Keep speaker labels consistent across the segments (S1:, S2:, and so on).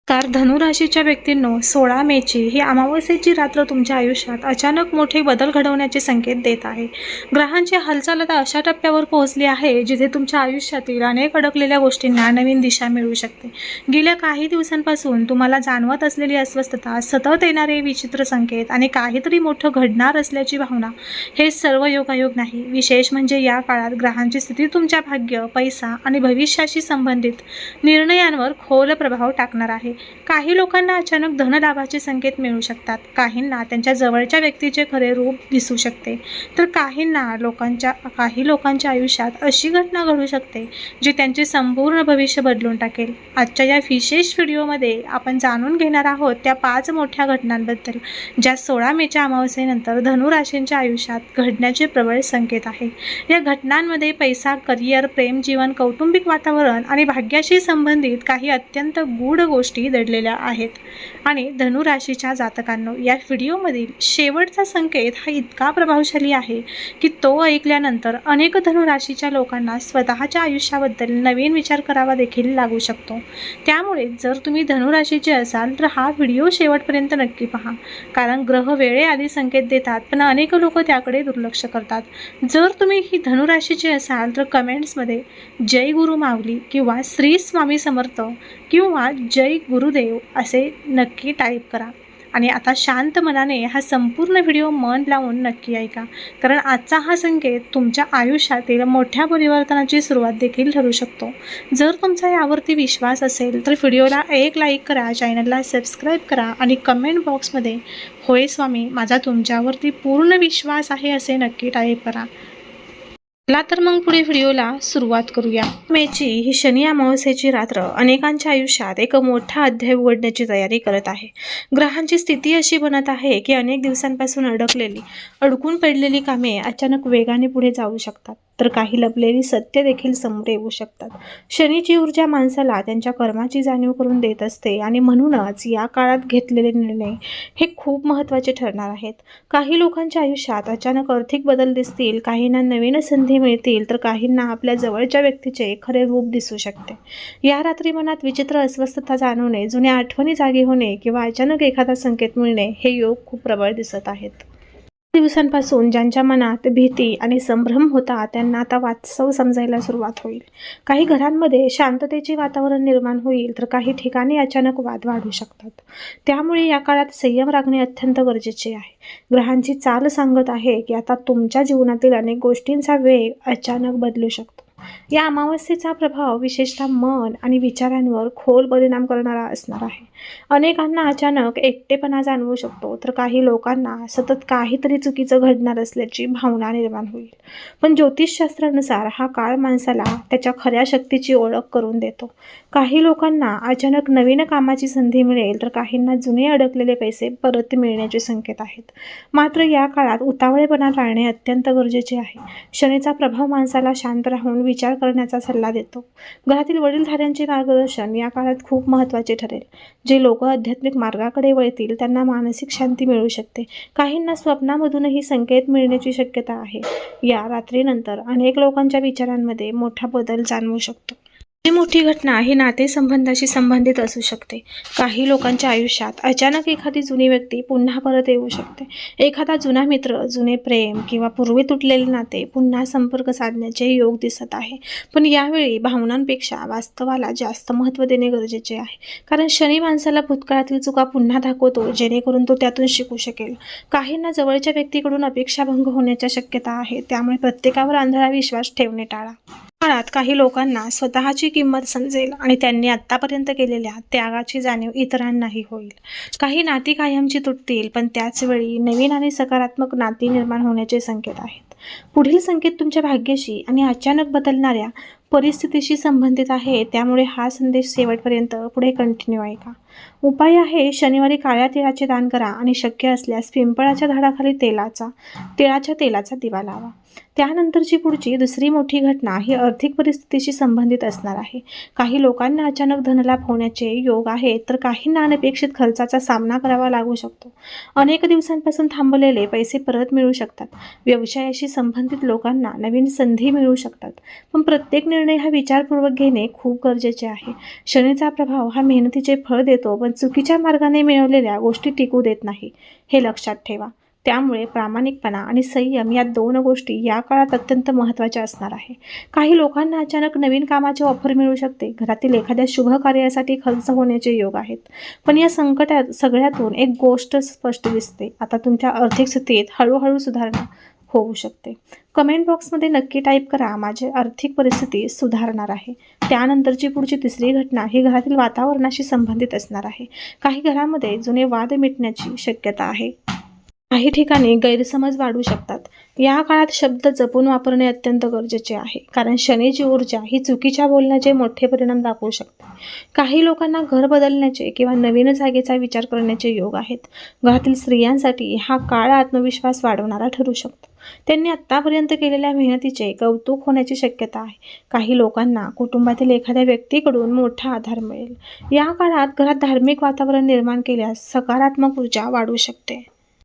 S1: तर धनुराशीच्या व्यक्तींनो 16 मेची ही अमावस्येची रात्र तुमच्या आयुष्यात अचानक मोठे बदल घडवण्याचे संकेत देत आहे. ग्रहांची हालचाल आता अशा टप्प्यावर पोहोचली आहे जिथे तुमच्या आयुष्यातील अनेक अडकलेल्या गोष्टींना नवीन दिशा मिळू शकते. गेल्या काही दिवसांपासून तुम्हाला जाणवत असलेली अस्वस्थता, सतत येणारे विचित्र संकेत आणि काहीतरी मोठं घडणार असल्याची भावना हे सर्व योगायोग नाही. विशेष म्हणजे या काळात ग्रहांची स्थिती तुमच्या भाग्य, पैसा आणि भविष्याशी संबंधित निर्णयांवर खोल प्रभाव टाकणार आहे. काही लोकांना अचानक धनलाभाचे संकेत मिळू शकतात, काहींना त्यांच्या जवळच्या व्यक्तीचे खरे रूप दिसू शकते, तर काही लोकांच्या आयुष्यात अशी घटना घडू शकते जी त्यांचे संपूर्ण भविष्य बदलून टाकेल. आजच्या या विशेष व्हिडिओमध्ये आपण जाणून घेणार आहोत त्या 5 मोठ्या घटनांबद्दल ज्या 16 मेच्या अमावस्येनंतर धनुराशींच्या आयुष्यात घडण्याचे प्रबळ संकेत आहे. या घटनांमध्ये पैसा, करिअर, प्रेम जीवन, कौटुंबिक वातावरण आणि भाग्याशी संबंधित काही अत्यंत गूढ गोष्टी दडलेल्या आहेत. आणि धनुराशीच्या जातकांनो, या व्हिडिओमधील शेवटचा संकेत हा इतका प्रभावशाली आहे की तो ऐकल्यानंतर अनेक धनुराशीच्या लोकांना स्वतःच्या आयुष्याबद्दल नवीन विचार करावा देखील लागू शकतो. त्यामुळे जर तुम्ही धनुराशीचे असाल तर हा व्हिडिओ शेवटपर्यंत नक्की पहा, कारण ग्रह वेळेआधी संकेत देतात पण अनेक लोक त्याकडे दुर्लक्ष करतात. जर तुम्ही ही धनुराशीचे असाल तर कमेंट्समध्ये जय गुरु माऊली किंवा श्री स्वामी समर्थ किंवा जय गुरुदेव असे नक्की टाईप करा. आणि आता शांत मनाने हा संपूर्ण व्हिडिओ मन लावून नक्की ऐका, कारण आजचा हा संकेत तुमच्या आयुष्यातील मोठ्या परिवर्तनाची सुरुवात देखील ठरू शकतो. जर तुमचा यावरती विश्वास असेल तर व्हिडिओला एक लाईक करा, चॅनलला सबस्क्राईब करा आणि कमेंट बॉक्समध्ये होय स्वामी, माझा तुमच्यावरती पूर्ण विश्वास आहे असे नक्की टाईप करा. चला तर मग पुढे व्हिडिओला सुरुवात करूया. मेची ही शनी अमावस्येची रात्र अनेकांच्या आयुष्यात एक मोठा अध्याय उघडण्याची तयारी करत आहे. ग्रहांची स्थिती अशी बनत आहे की अनेक दिवसांपासून अडकून पडलेली कामे अचानक वेगाने पुढे जाऊ शकतात, तर काही लपलेली सत्य देखील समोर येऊ शकतात. शनीची ऊर्जा माणसाला त्यांच्या कर्माची जाणीव करून देत असते आणि म्हणूनच या काळात घेतलेले निर्णय हे खूप महत्त्वाचे ठरणार आहेत. काही लोकांच्या आयुष्यात अचानक आर्थिक बदल दिसतील, काहींना नवीन संधी मिळतील, तर काहींना आपल्या जवळच्या व्यक्तीचे खरे रूप दिसू शकते. या रात्री मनात विचित्र अस्वस्थता जाणवणे, जुन्या आठवणी जागी होणे किंवा अचानक एखादा संकेत मिळणे हे योग खूप प्रबळ दिसत आहेत. दिवसांपासून ज्यांच्या मनात भीती आणि संभ्रम होता त्यांना आता वास्तव समजायला सुरुवात होईल. काही घरांमध्ये शांततेचे वातावरण निर्माण होईल, तर काही ठिकाणी अचानक वाद वाढू शकतात. त्यामुळे या काळात संयम राखणे अत्यंत गरजेचे आहे. ग्रहांची चाल सांगत आहे की आता तुमच्या जीवनातील अनेक गोष्टींचा वेग अचानक बदलू शकतो. या अमावस्येचा प्रभाव विशेषतः मन आणि विचारांवर खोल परिणाम करणारा असणार आहे. अनेकांना अचानक एकटेपणा जाणवू शकतो, तर काही लोकांना सतत काहीतरी चुकीचं घडणार असल्याची भावना निर्माण होईल. पण ज्योतिषशास्त्रानुसार हा काळ माणसाला त्याच्या खऱ्या शक्तीची ओळख करून देतो. काही लोकांना अचानक नवीन कामाची संधी मिळेल, तर काहींना जुने अडकलेले पैसे परत मिळण्याचे संकेत आहेत. मात्र या काळात उतावळेपणा टाळणे अत्यंत गरजेचे आहे. शनीचा प्रभाव माणसाला शांत राहून विचार करण्याचा सल्ला देतो. घरातील वडीलधाऱ्यांचे मार्गदर्शन या काळात खूप महत्त्वाचे ठरेल. जे लोक आध्यात्मिक मार्गाकडे वळतील त्यांना मानसिक शांती मिळू शकते. काहींना स्वप्नामधूनही संकेत मिळण्याची शक्यता आहे. या रात्रीनंतर अनेक लोकांच्या विचारांमध्ये मोठा बदल जाणवू शकतो. ही मोठी घटना ही नातेसंबंधाशी संबंधित असू शकते. काही लोकांच्या आयुष्यात अचानक एखादी जुनी व्यक्ती पुन्हा परत येऊ शकते. एखादा जुना मित्र, जुने प्रेम किंवा पूर्वी तुटलेले नाते पुन्हा संपर्क साधण्याचे योग दिसत आहे. पण यावेळी भावनांपेक्षा वास्तवाला जास्त महत्त्व देणे गरजेचे आहे, कारण शनी माणसाला भूतकाळातील चुका पुन्हा दाखवतो जेणेकरून तो त्यातून शिकू शकेल. काहींना जवळच्या व्यक्तीकडून अपेक्षाभंग होण्याच्या शक्यता आहे, त्यामुळे प्रत्येकावर आंधळा विश्वास ठेवणे टाळा. काळात काही लोकांना स्वतःची किंमत समजेल आणि त्यांनी आत्तापर्यंत केलेल्या त्यागाची जाणीव इतरांनाही होईल. काही नाती कायमची तुटतील, पण त्याचवेळी नवीन आणि सकारात्मक नाती निर्माण होण्याचे संकेत आहेत. पुढील संकेत तुमच्या भाग्याशी आणि अचानक बदलणाऱ्या परिस्थितीशी संबंधित आहे, त्यामुळे हा संदेश शेवटपर्यंत पुढे कंटिन्यू ऐका. उपाय आहे, शनिवारी काळ्या तिळाचे दान करा आणि शक्य असल्यास पिंपळाच्या झाडाखाली तिळाच्या तेलाचा दिवा लावा. त्यानंतरची पुढची दुसरी मोठी घटना ही आर्थिक परिस्थितीशी संबंधित असणार आहे. काही लोकांना अचानक धनलाभ होण्याचे योग आहेत, तर काहींना अनपेक्षित खर्चाचा सामना करावा लागू शकतो. अनेक दिवसांपासून थांबलेले पैसे परत मिळू शकतात. व्यवसायाशी संबंधित लोकांना नवीन संधी मिळू शकतात. पण प्रत्येक निर्णय हा विचारपूर्वक घेणे खूप गरजेचे आहे. शनीचा प्रभाव हा मेहनतीचे फळ देतो, पण चुकीच्या मार्गाने मिळवलेल्या गोष्टी टिकू देत नाही, हे लक्षात ठेवा. त्यामुळे प्रामाणिकपणा आणि संयम या 2 गोष्टी या काळात अत्यंत महत्त्वाच्या असणार आहे. काही लोकांना अचानक नवीन कामाची ऑफर मिळू शकते. घरातील एखाद्या शुभ कार्यासाठी खर्च होण्याचे योग आहेत. पण या सगळ्यातून एक गोष्ट स्पष्ट दिसते, आता तुमच्या आर्थिक स्थितीत हळूहळू सुधारणा होऊ शकते. कमेंट बॉक्समध्ये नक्की टाईप करा, माझी आर्थिक परिस्थिती सुधारणार आहे. त्यानंतरची पुढची तिसरी घटना ही घरातील वातावरणाशी संबंधित असणार आहे. काही घरामध्ये जुने वाद मिटण्याची शक्यता आहे. काही ठिकाणी गैरसमज वाढू शकतात. या काळात शब्द जपून वापरणे अत्यंत गरजेचे आहे, कारण शनीची ऊर्जा ही चुकीच्या बोलण्याचे मोठे परिणाम दाखवू शकते. काही लोकांना घर बदलण्याचे किंवा नवीन जागेचा विचार करण्याचे योग आहेत. घरातील स्त्रियांसाठी हा काळ आत्मविश्वास वाढवणारा ठरू शकतो. त्यांनी आत्तापर्यंत केलेल्या मेहनतीचे कौतुक होण्याची शक्यता आहे. काही लोकांना कुटुंबातील एखाद्या व्यक्तीकडून मोठा आधार मिळेल. या काळात घरात धार्मिक वातावरण निर्माण केल्यास सकारात्मक ऊर्जा वाढू शकते.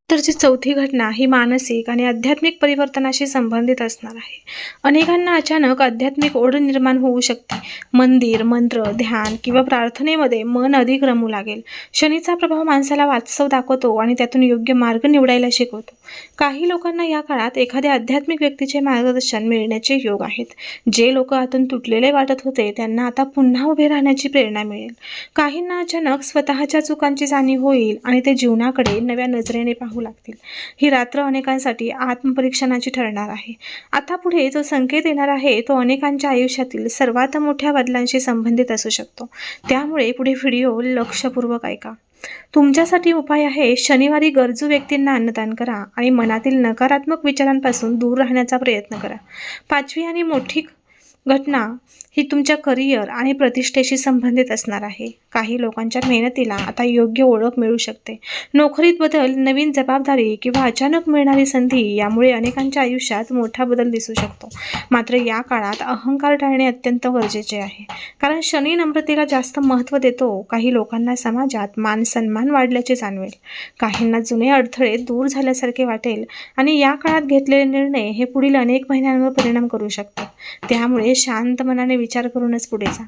S1: तरची चौथी घटना ही मानसिक आणि आध्यात्मिक परिवर्तनाशी संबंधित असणार आहे. अनेकांना अचानक आध्यात्मिक ओढ निर्माण होऊ शकते. मंदिर, मंत्र, ध्यान किंवा प्रार्थनेमध्ये मन अधिक रमू लागेल. शनीचा प्रभाव माणसाला वास्तव दाखवतो आणि त्यातून योग्य मार्ग निवडायला शिकवतो. काही लोकांना या काळात एखाद्या आध्यात्मिक व्यक्तीचे मार्गदर्शन मिळण्याचे योग आहेत. जे लोक आतून तुटलेले वाटत होते त्यांना आता पुन्हा उभे राहण्याची प्रेरणा मिळेल. काहींना अचानक स्वतःच्या चुकांची जाणीव होईल आणि ते जीवनाकडे नव्या नजरेने पाहू लागतील. ही रात्र अनेकांसाठी आत्मपरीक्षणाची ठरणार आहे. आता पुढे जो संकेत येणार आहे तो अनेकांच्या आयुष्यातील सर्वात मोठ्या बदलांशी संबंधित असू शकतो. त्यामुळे पुढे व्हिडिओ लक्षपूर्वक ऐका. तुमच्यासाठी उपाय आहे, शनिवारी गरजू व्यक्तींना अन्नदान करा आणि मनातील नकारात्मक विचारांपासून दूर राहण्याचा प्रयत्न करा. 5वी आणि मोठी घटना ही तुमच्या करिअर आणि प्रतिष्ठेशी संबंधित असणार आहे. काही लोकांच्या मेहनतीला आता योग्य ओळख मिळू शकते. नोकरीत बदल, नवीन जबाबदारी किंवा अचानक मिळणारी संधी यामुळे अनेकांच्या आयुष्यात मोठा बदल दिसू शकतो. मात्र या काळात अहंकार टाळणे अत्यंत गरजेचे आहे, कारण शनी नम्रतेला जास्त महत्त्व देतो. काही लोकांना समाजात मान सन्मान वाढल्याचे जाणवेल. काहींना जुने अडथळे दूर झाल्यासारखे वाटेल आणि या काळात घेतलेले निर्णय हे पुढील अनेक महिन्यांवर परिणाम करू शकतात. त्यामुळे शांत मनाने विचार करूनच पुढे जा.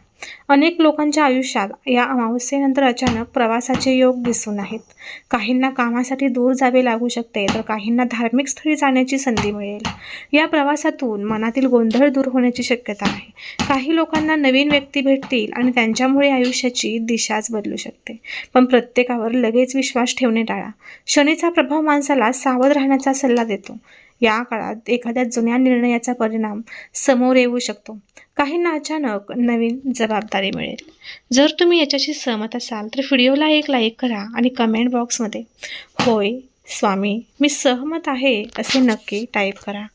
S1: अनेक लोकांच्या आयुष्यात या अमावस्येनंतर अचानक प्रवासाचे योग दिसून आहेत. काहींना कामासाठी दूर जावे लागू शकते, तर काहींना धार्मिक स्थळी जाण्याची संधी मिळेल. या प्रवासातून मनातील गोंधळ दूर होण्याची शक्यता आहे. काही लोकांना नवीन व्यक्ती भेटतील आणि त्यांच्यामुळे आयुष्याची दिशाच बदलू शकते. पण प्रत्येकावर लगेच विश्वास ठेवणे टाळा. शनीचा प्रभाव माणसाला सावध राहण्याचा सल्ला देतो. या काळात एखाद्या जुन्या निर्णयाचा परिणाम समोर येऊ शकतो. काहींना अचानक नवीन जबाबदारी मिळेल. जर तुम्ही याच्याशी सहमत असाल तर व्हिडिओला एक लाईक करा आणि कमेंट बॉक्समध्ये होय स्वामी मी सहमत आहे असे नक्की टाईप करा.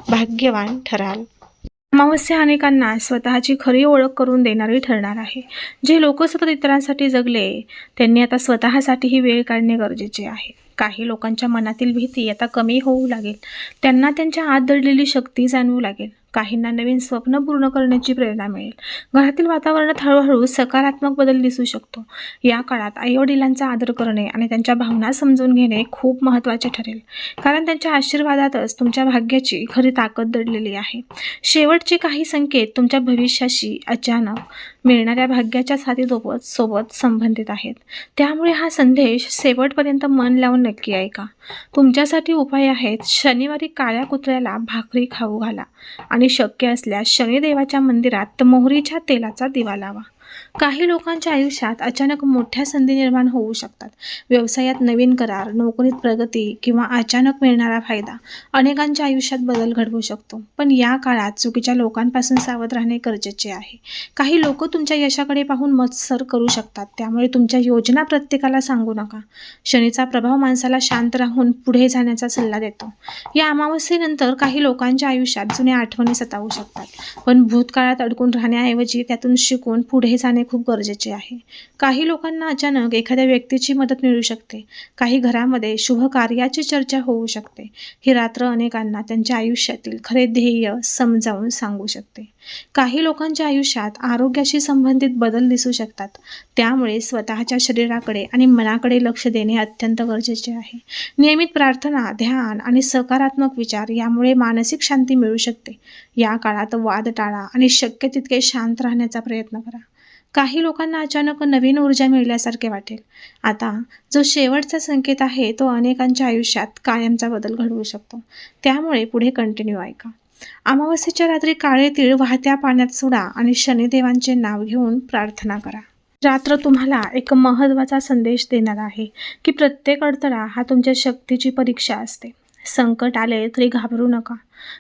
S1: भाग्यवान ठराल. अमावस्या अनेकांना स्वतःची खरी ओळख करून देणारी ठरणार आहे. जे लोक सतत इतरांसाठी जगले त्यांनी आता स्वतःसाठीही वेळ काढणे गरजेचे आहे. काही लोकांच्या मनातील भीती आता कमी होऊ लागेल. त्यांना त्यांच्या आत दडलेली शक्ती जाणवू लागेल. काहींना नवीन स्वप्न पूर्ण करण्याची प्रेरणा मिळेल. घरातील वातावरणात हळूहळू सकारात्मक बदल दिसू शकतो. या काळात आईवडिलांचा आदर करणे आणि त्यांच्या भावना समजून घेणे खूप महत्त्वाचे ठरेल, कारण त्यांच्या आशीर्वादातच तुमच्या भाग्याची खरी ताकद दडलेली आहे. शेवटचे काही संकेत तुमच्या भविष्याशी अचानक मिळणाऱ्या भाग्याच्या साथीसोबत संबंधित आहेत. त्यामुळे हा संदेश शेवटपर्यंत मन लावून नक्की ऐका. तुमच्यासाठी उपाय आहेत, शनिवारी काळ्या कुत्र्याला भाकरी खाऊ घाला आणि शक्य असल्यास शनिदेवाच्या मंदिरात मोहरीच्या तेलाचा दिवा लावा. काही लोकांच्या आयुष्यात अचानक मोठ्या संधी निर्माण होऊ शकतात. व्यवसायात नवीन करार, नोकरीत प्रगती किंवा अचानक मिळणारा फायदा अनेकांच्या आयुष्यात बदल घडवू शकतो. पण या काळात चुकीच्या लोकांपासून सावध राहणे गरजेचे आहे. काही लोक तुमच्या यशाकडे पाहून मत्सर करू शकतात, त्यामुळे तुमच्या योजना प्रत्येकाला सांगू नका. शनीचा प्रभाव माणसाला शांत राहून पुढे जाण्याचा सल्ला देतो. या अमावस्येनंतर काही लोकांच्या आयुष्यात जुन्या आठवणी सतावू शकतात, पण भूतकाळात अडकून राहण्याऐवजी त्यातून शिकून पुढे जाणे खूप गरजेचे आहे. काही लोकांना अचानक एखाद्या व्यक्तीची मदत मिळू शकते. काही घरामध्ये शुभ कार्याची चर्चा होऊ शकते. ही रात्र अनेकांना त्यांच्या आयुष्यातील खरे ध्येय समजावून सांगू शकते. काही लोकांच्या आयुष्यात आरोग्याशी संबंधित बदल दिसू शकतात. त्यामुळे स्वतःच्या शरीराकडे आणि मनाकडे लक्ष देणे अत्यंत गरजेचे आहे. नियमित प्रार्थना, ध्यान आणि सकारात्मक विचार यामुळे मानसिक शांती मिळू शकते. या काळात वाद टाळा आणि शक्य तितके शांत राहण्याचा प्रयत्न करा. काही लोकांना अचानक नवीन ऊर्जा मिळाल्यासारखे वाटेल. आता जो शेवटचा संकेत आहे तो अनेकांच्या आयुष्यात कायमचा बदल घडवू शकतो. त्यामुळे पुढे कंटिन्यू ऐका. अमावस्येच्या रात्री काळे तीळ वाहत्या पाण्यात सोडा आणि शनिदेवांचे नाव घेऊन प्रार्थना करा. रात्र तुम्हाला एक महत्त्वाचा संदेश देणार आहे की प्रत्येक अडथळा हा तुमच्या शक्तीची परीक्षा असते. संकट आले तरी घाबरू नका,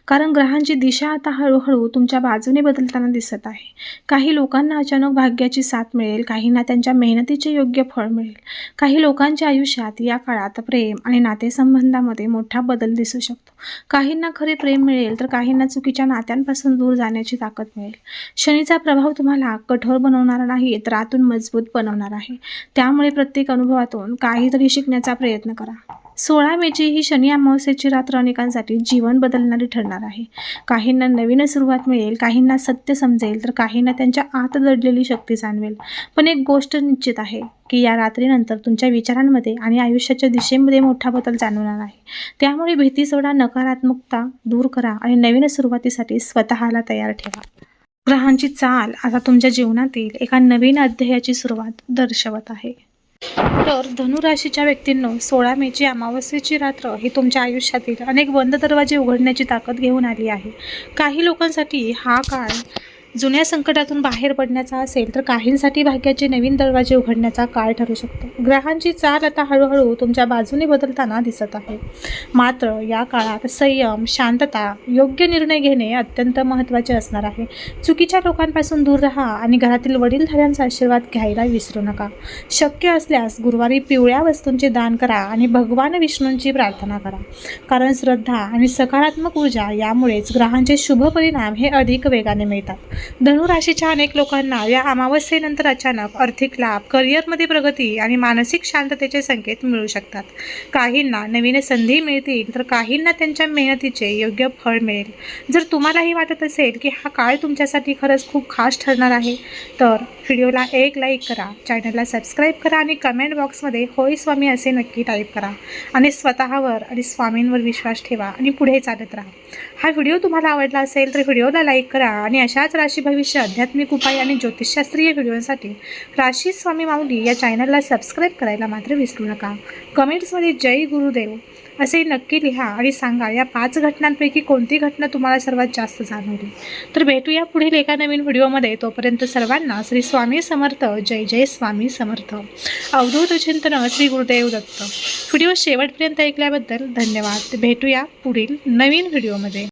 S1: कारण ग्रहांची दिशा आता हळूहळू तुमच्या बाजूने बदलताना दिसत आहे. काही लोकांना अचानक भाग्याची साथ मिळेल, काहींना त्यांच्या मेहनतीचे योग्य फळ मिळेल. काही लोकांच्या आयुष्यात या काळात प्रेम आणि नातेसंबंधामध्ये मोठा बदल दिसू शकतो. काहींना खरे प्रेम मिळेल तर काहींना चुकीच्या नात्यांपासून दूर जाण्याची ताकद मिळेल. शनीचा प्रभाव तुम्हाला कठोर बनवणारा नाही तर आतून मजबूत बनवणार आहे. त्यामुळे प्रत्येक अनुभवातून काहीतरी शिकण्याचा प्रयत्न करा. 16 मेची ही शनी अमावस्येची रात्र अनेकांसाठी जीवन बदलणारी ठरणार आहे. काहींना नवीन सुरुवात मिळेल, काहींना सत्य समजेल तर काहींना त्यांच्या आत दडलेली शक्ती जाणवेल. पण एक गोष्ट निश्चित आहे की या रात्रीनंतर तुमच्या विचारांमध्ये आणि आयुष्याच्या दिशेमध्ये मोठा बदल जाणवणार आहे. त्यामुळे भीती सोडा, नकारात्मकता दूर करा आणि नवीन सुरुवातीसाठी स्वतःला तयार ठेवा. ग्रहांची चाल आता तुमच्या जीवनातील एका नवीन अध्यायाची सुरुवात दर्शवत आहे. तर धनुराशीच्या व्यक्तींनो, 16 मेची अमावस्येची रात्र ही तुमच्या आयुष्यातील अनेक बंद दरवाजे उघडण्याची ताकद घेऊन आली आहे. काही लोकांसाठी हा काळ जुन्या संकटातून बाहेर पडण्याचा असेल तर काहींसाठी भाग्याचे नवीन दरवाजे उघडण्याचा काळ ठरू शकतो. ग्रहांची चाल आता हळूहळू तुमच्या बाजूने बदलताना दिसत आहे. मात्र या काळात संयम, शांतता, योग्य निर्णय घेणे अत्यंत महत्त्वाचे असणार आहे. चुकीच्या लोकांपासून दूर राहा आणि घरातील वडीलधाऱ्यांचा आशीर्वाद घ्यायला विसरू नका. शक्य असल्यास गुरुवारी पिवळ्या वस्तूंचे दान करा आणि भगवान विष्णूंची प्रार्थना करा, कारण श्रद्धा आणि सकारात्मक ऊर्जा यामुळेच ग्रहांचे शुभ परिणाम हे अधिक वेगाने मिळतात. धनुराशीच्या अनेक लोकांना या अमावस्येनंतर अचानक आर्थिक लाभ, करिअरमध्ये प्रगती आणि मानसिक शांततेचे संकेत मिळू शकतात. काहींना नवीन संधी मिळतील तर काहींना त्यांच्या मेहनतीचे योग्य फळ मिळेल. जर तुम्हालाही वाटत असेल की हा काळ तुमच्यासाठी खरंच खूप खास ठरणार आहे तर व्हिडिओला एक लाईक करा, चॅनलला सबस्क्राईब करा आणि कमेंट बॉक्समध्ये होय स्वामी असे नक्की टाईप करा आणि स्वतःवर आणि स्वामींवर विश्वास ठेवा आणि पुढे चालत राहा. हा व्हिडिओ तुम्हाला आवडला असेल तर व्हिडिओला लाईक करा आणि अशाच राशी भविष्य आध्यात्मिक उपाय आणि ज्योतिषशास्त्रीय व्हिडिओसाठी राशी स्वामी माऊली या चॅनलला सबस्क्राईब करायला मात्र विसरू नका. कमेंट्समध्ये जय गुरुदेव असे नक्की लिहा आणि सांगा या 5 घटनांपैकी कोणती घटना तुम्हाला सर्वात जास्त जाणवली. तर भेटूया पुढील एका नवीन व्हिडिओमध्ये. तोपर्यंत सर्वांना श्री स्वामी समर्थ. जय जय स्वामी समर्थ. अवधूत चिंतन श्री गुरुदेव दत्त. व्हिडिओ शेवटपर्यंत ऐकल्याबद्दल धन्यवाद. भेटूया पुढील नवीन व्हिडिओमध्ये.